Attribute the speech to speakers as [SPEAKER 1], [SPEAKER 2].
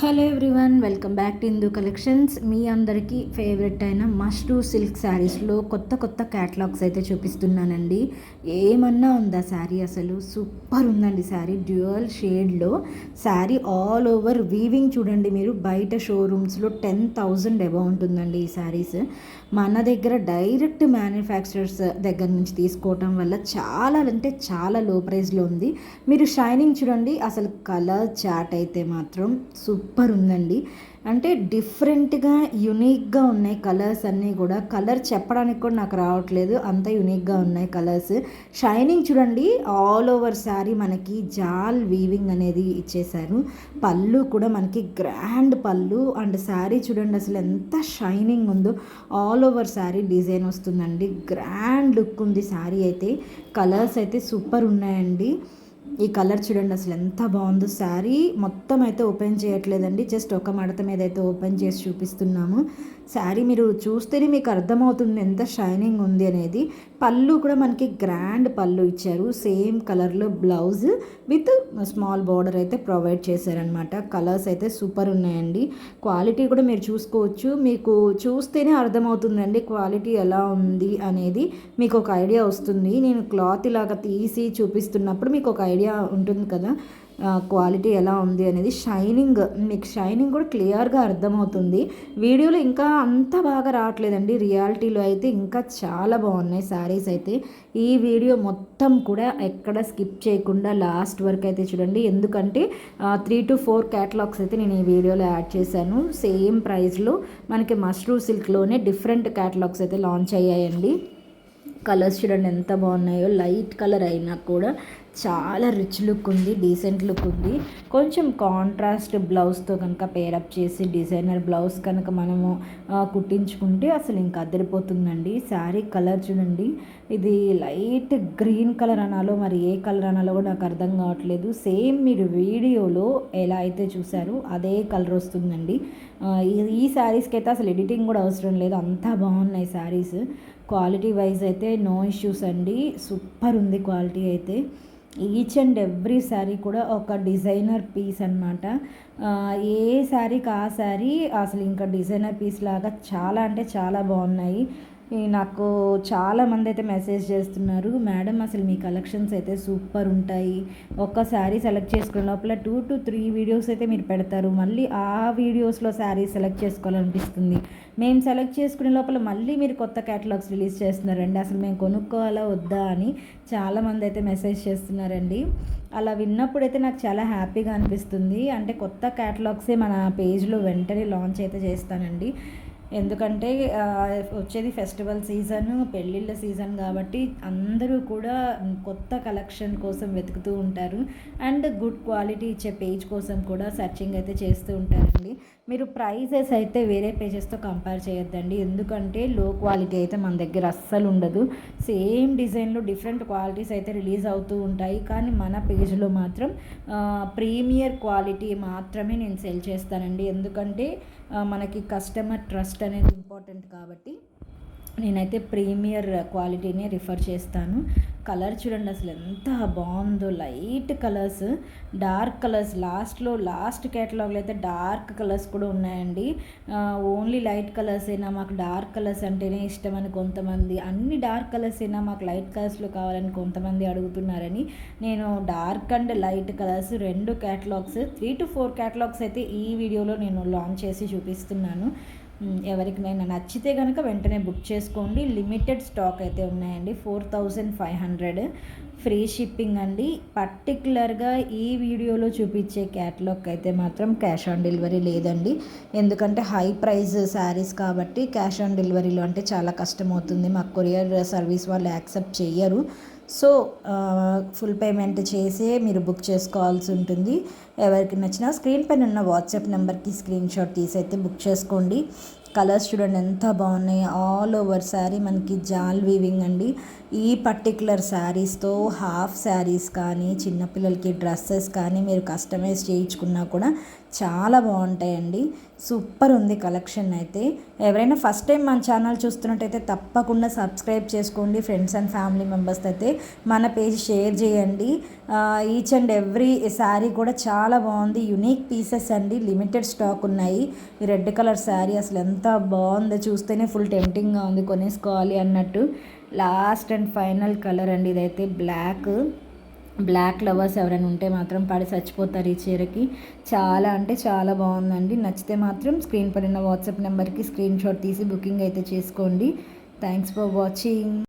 [SPEAKER 1] Hello everyone, welcome back to Hindu collections. మీ అందరికీ favourite అయిన మష్రూ సిల్క్ శారీస్లో కొత్త కొత్త క్యాటలాగ్స్ అయితే చూపిస్తున్నానండి. ఏమన్నా ఉందా శారీ? అసలు సూపర్ ఉందండి శారీ. డ్యూయల్ షేడ్లో శారీ ఆల్ ఓవర్ వీవింగ్ చూడండి. మీరు బయట షోరూమ్స్లో 10,000 అబౌవ్ ఉంటుందండి ఈ శారీస్. మన దగ్గర డైరెక్ట్ మ్యానుఫ్యాక్చరర్స్ దగ్గర నుంచి తీసుకోవటం వల్ల చాలా అంటే చాలా లో ప్రైస్లో ఉంది. మీరు షైనింగ్ చూడండి, అసలు కలర్ చాట్ అయితే మాత్రం సూపర్ ఉందండి. అంటే డిఫరెంట్గా యునిక్గా ఉన్నాయి కలర్స్ అన్నీ కూడా. కలర్ చెప్పడానికి కూడా నాకు రావట్లేదు, అంత యునిక్గా ఉన్నాయి కలర్స్. షైనింగ్ చూడండి, ఆల్ ఓవర్ శారీ మనకి జాల్ వీవింగ్ అనేది ఇచ్చేశారు. పళ్ళు కూడా మనకి గ్రాండ్ పళ్ళు అండ్ శారీ చూడండి అసలు ఎంత షైనింగ్ ఉందో. ఆల్ ఓవర్ శారీ డిజైన్ వస్తుందండి. గ్రాండ్ లుక్ ఉంది శారీ అయితే. కలర్స్ అయితే సూపర్ ఉన్నాయండి. ఈ కలర్ చూడండి అసలు ఎంత బాగుందో. శారీ మొత్తం అయితే ఓపెన్ చేయట్లేదండి, జస్ట్ ఒక మడత మీద అయితే ఓపెన్ చేసి చూపిస్తున్నాము. శారీ మీరు చూస్తేనే మీకు అర్థమవుతుంది ఎంత షైనింగ్ ఉంది అనేది. పళ్ళు కూడా మనకి గ్రాండ్ పళ్ళు ఇచ్చారు. సేమ్ కలర్లో బ్లౌజ్ విత్ స్మాల్ బార్డర్ అయితే ప్రొవైడ్ చేశారనమాట. కలర్స్ అయితే సూపర్ ఉన్నాయండి. క్వాలిటీ కూడా మీరు చూసుకోవచ్చు. మీకు చూస్తేనే అర్థమవుతుందండి క్వాలిటీ ఎలా ఉంది అనేది. మీకు ఒక ఐడియా వస్తుంది. నేను క్లాత్ ఇలాగా తీసి చూపిస్తున్నప్పుడు మీకు ఒక ఐడియా ఉంటుంది కదా క్వాలిటీ ఎలా ఉంది అనేది. మీకు షైనింగ్ కూడా క్లియర్గా అర్థమవుతుంది. వీడియోలో ఇంకా అంత బాగా రావట్లేదండి, రియాలిటీలో అయితే ఇంకా చాలా బాగున్నాయి శారీస్ అయితే. ఈ వీడియో మొత్తం కూడా ఎక్కడ స్కిప్ చేయకుండా లాస్ట్ వరకు అయితే చూడండి, ఎందుకంటే 3 to 4 క్యాటలాగ్స్ అయితే నేను ఈ వీడియోలో యాడ్ చేశాను. సేమ్ ప్రైస్లో మనకి మష్రూ సిల్క్లోనే డిఫరెంట్ క్యాటలాగ్స్ అయితే లాంచ్ అయ్యాయండి. కలర్స్ చూడండి ఎంత బాగున్నాయో. లైట్ కలర్ అయినా కూడా చాలా రిచ్ లుక్ ఉంది, డీసెంట్ లుక్ ఉంది. కొంచెం కాంట్రాస్ట్ బ్లౌజ్తో కనుక పేరప్ చేసి డిజైనర్ బ్లౌజ్ కనుక మనము కుట్టించుకుంటే అసలు ఇంకా అదిరిపోతుందండి. శారీ కలర్ చూడండి, ఇది లైట్ గ్రీన్ కలర్ అనాలో మరి ఏ కలర్ అనాలో కూడా నాకు అర్థం కావట్లేదు. సేమ్ మీరు వీడియోలో ఎలా అయితే చూసారో అదే కలర్ వస్తుందండి. ఈ శారీస్కి అయితే అసలు ఎడిటింగ్ కూడా అవసరం లేదు, అంతా బాగున్నాయి శారీస్. క్వాలిటీ వైజ్ అయితే నో ఇష్యూస్ అండి, సూపర్ ఉంది క్వాలిటీ అయితే. ఈచ్ అండ్ ఎవ్రీ శారీ కూడా ఒక డిజైనర్ పీస్ అనమాట. ఏ శారీకి ఆ శారీ అసలు ఇంకా డిజైనర్ పీస్ లాగా చాలా అంటే చాలా బాగున్నాయి. నాకు చాలామంది అయితే మెసేజ్ చేస్తున్నారు, మేడం అసలు మీ కలెక్షన్స్ అయితే సూపర్ ఉంటాయి, ఒక్క శారీ సెలెక్ట్ చేసుకునే లోపల 2 to 3 వీడియోస్ అయితే మీరు పెడతారు, మళ్ళీ ఆ వీడియోస్లో శారీ సెలెక్ట్ చేసుకోవాలనిపిస్తుంది, మేము సెలెక్ట్ చేసుకునే లోపల మళ్ళీ మీరు కొత్త క్యాటలాగ్స్ రిలీజ్ చేస్తున్నారండి, అసలు మేము కొనుక్కోవాలా వద్దా అని చాలామంది అయితే మెసేజ్ చేస్తున్నారండి. అలా విన్నప్పుడైతే నాకు చాలా హ్యాపీగా అనిపిస్తుంది. అంటే కొత్త క్యాటలాగ్సే మన పేజ్లో వెంటనే లాంచ్ అయితే చేస్తానండి. ఎందుకంటే వచ్చేది ఫెస్టివల్ సీజన్, పెళ్ళిళ్ళ సీజన్ కాబట్టి అందరూ కూడా కొత్త కలెక్షన్ కోసం వెతుకుతూ ఉంటారు. అండ్ గుడ్ క్వాలిటీ ఇచ్చే పేజ్ కోసం కూడా సెర్చింగ్ అయితే చేస్తూ ఉంటారండి. మీరు ప్రైజెస్ అయితే వేరే పేజెస్తో కంపేర్ చేయొద్దండి, ఎందుకంటే లో క్వాలిటీ అయితే మన దగ్గర అస్సలు ఉండదు. సేమ్ డిజైన్లో డిఫరెంట్ క్వాలిటీస్ అయితే రిలీజ్ అవుతూ ఉంటాయి, కానీ మన పేజ్లో మాత్రం ప్రీమియర్ క్వాలిటీ మాత్రమే నేను సెల్ చేస్తానండి. ఎందుకంటే మనకి కస్టమర్ ట్రస్ట్ అనేది ఇంపార్టెంట్ కాబట్టి నేనైతే ప్రీమియర్ క్వాలిటీనే రిఫర్ చేస్తాను. కలర్ చూడండి అసలు ఎంత బాగుందో. Light colours, dark colours, last కేటలాగ్లో అయితే డార్క్ కలర్స్ కూడా ఉన్నాయండి. ఓన్లీ లైట్ కలర్స్ అయినా, మాకు డార్క్ కలర్స్ అంటేనే ఇష్టమని కొంతమంది, అన్ని డార్క్ కలర్స్ అయినా మాకు లైట్ కలర్స్లో కావాలని కొంతమంది అడుగుతున్నారని నేను dark and light colours 2 catalogues 3 to 4 catalogues అయితే ఈ వీడియోలో నేను లాంచ్ చేసి చూపిస్తున్నాను. ఎవరికైనా నచ్చితే కనుక వెంటనే బుక్ చేసుకోండి. లిమిటెడ్ స్టాక్ అయితే ఉన్నాయండి. 4,500 ఫ్రీ షిప్పింగ్ అండి. పర్టికులర్గా ఈ వీడియోలో చూపించే క్యాటలాగ్ అయితే మాత్రం క్యాష్ ఆన్ డెలివరీ లేదండి, ఎందుకంటే హై ప్రైస్ శారీస్ కాబట్టి క్యాష్ ఆన్ డెలివరీలో అంటే చాలా కష్టం అవుతుంది. మాకు కొరియర్ సర్వీస్ వాళ్ళు యాక్సెప్ట్ చెయ్యరు. సో ఫుల్ పేమెంట్ చేసే మీరు బుక్ చేసుకోవాల్సి ఉంటుంది. ఎవరికి నచ్చినా స్క్రీన్ పైన ఉన్న వాట్సాప్ నెంబర్కి స్క్రీన్ షాట్ తీసి అయితే బుక్ చేసుకోండి. కలర్స్ చూడండి ఎంత బాగున్నాయి. ఆల్ ఓవర్ శారీ మనకి జాల్ వీవింగ్ అండి. ఈ పర్టికులర్ శారీస్తో హాఫ్ శారీస్ కానీ చిన్నపిల్లలకి డ్రెస్సెస్ కానీ మీరు కస్టమైజ్ చేయించుకున్నా కూడా చాలా బాగుంటాయండి. సూపర్ ఉంది కలెక్షన్ అయితే. ఎవరైనా ఫస్ట్ టైం మన ఛానల్ చూస్తున్నట్టయితే తప్పకుండా సబ్స్క్రైబ్ చేసుకోండి. ఫ్రెండ్స్ అండ్ ఫ్యామిలీ మెంబర్స్తో అయితే మన పేజ్ షేర్ చేయండి. ఈచ్ అండ్ ఎవ్రీ శారీ కూడా చాలా బాగుంది. యునిక్ పీసెస్ అండి, లిమిటెడ్ స్టాక్ ఉన్నాయి. ఈ రెడ్ కలర్ శారీ అసలు ఎంత బాగుందో, చూస్తేనే ఫుల్ టెంప్టింగ్గా ఉంది కొనేసుకోవాలి అన్నట్టు. లాస్ట్ అండ్ ఫైనల్ కలర్ అండి ఇదైతే. బ్లాక్ లవర్స్ ఎవరైనా ఉంటే మాత్రం పడి చచ్చిపోతారు ఈ చీరకి. చాలా అంటే చాలా బాగుందండి. నచ్చితే మాత్రం స్క్రీన్ పైన వాట్సాప్ నెంబర్కి స్క్రీన్ షాట్ తీసి బుకింగ్ అయితే చేసుకోండి. Thanks for watching.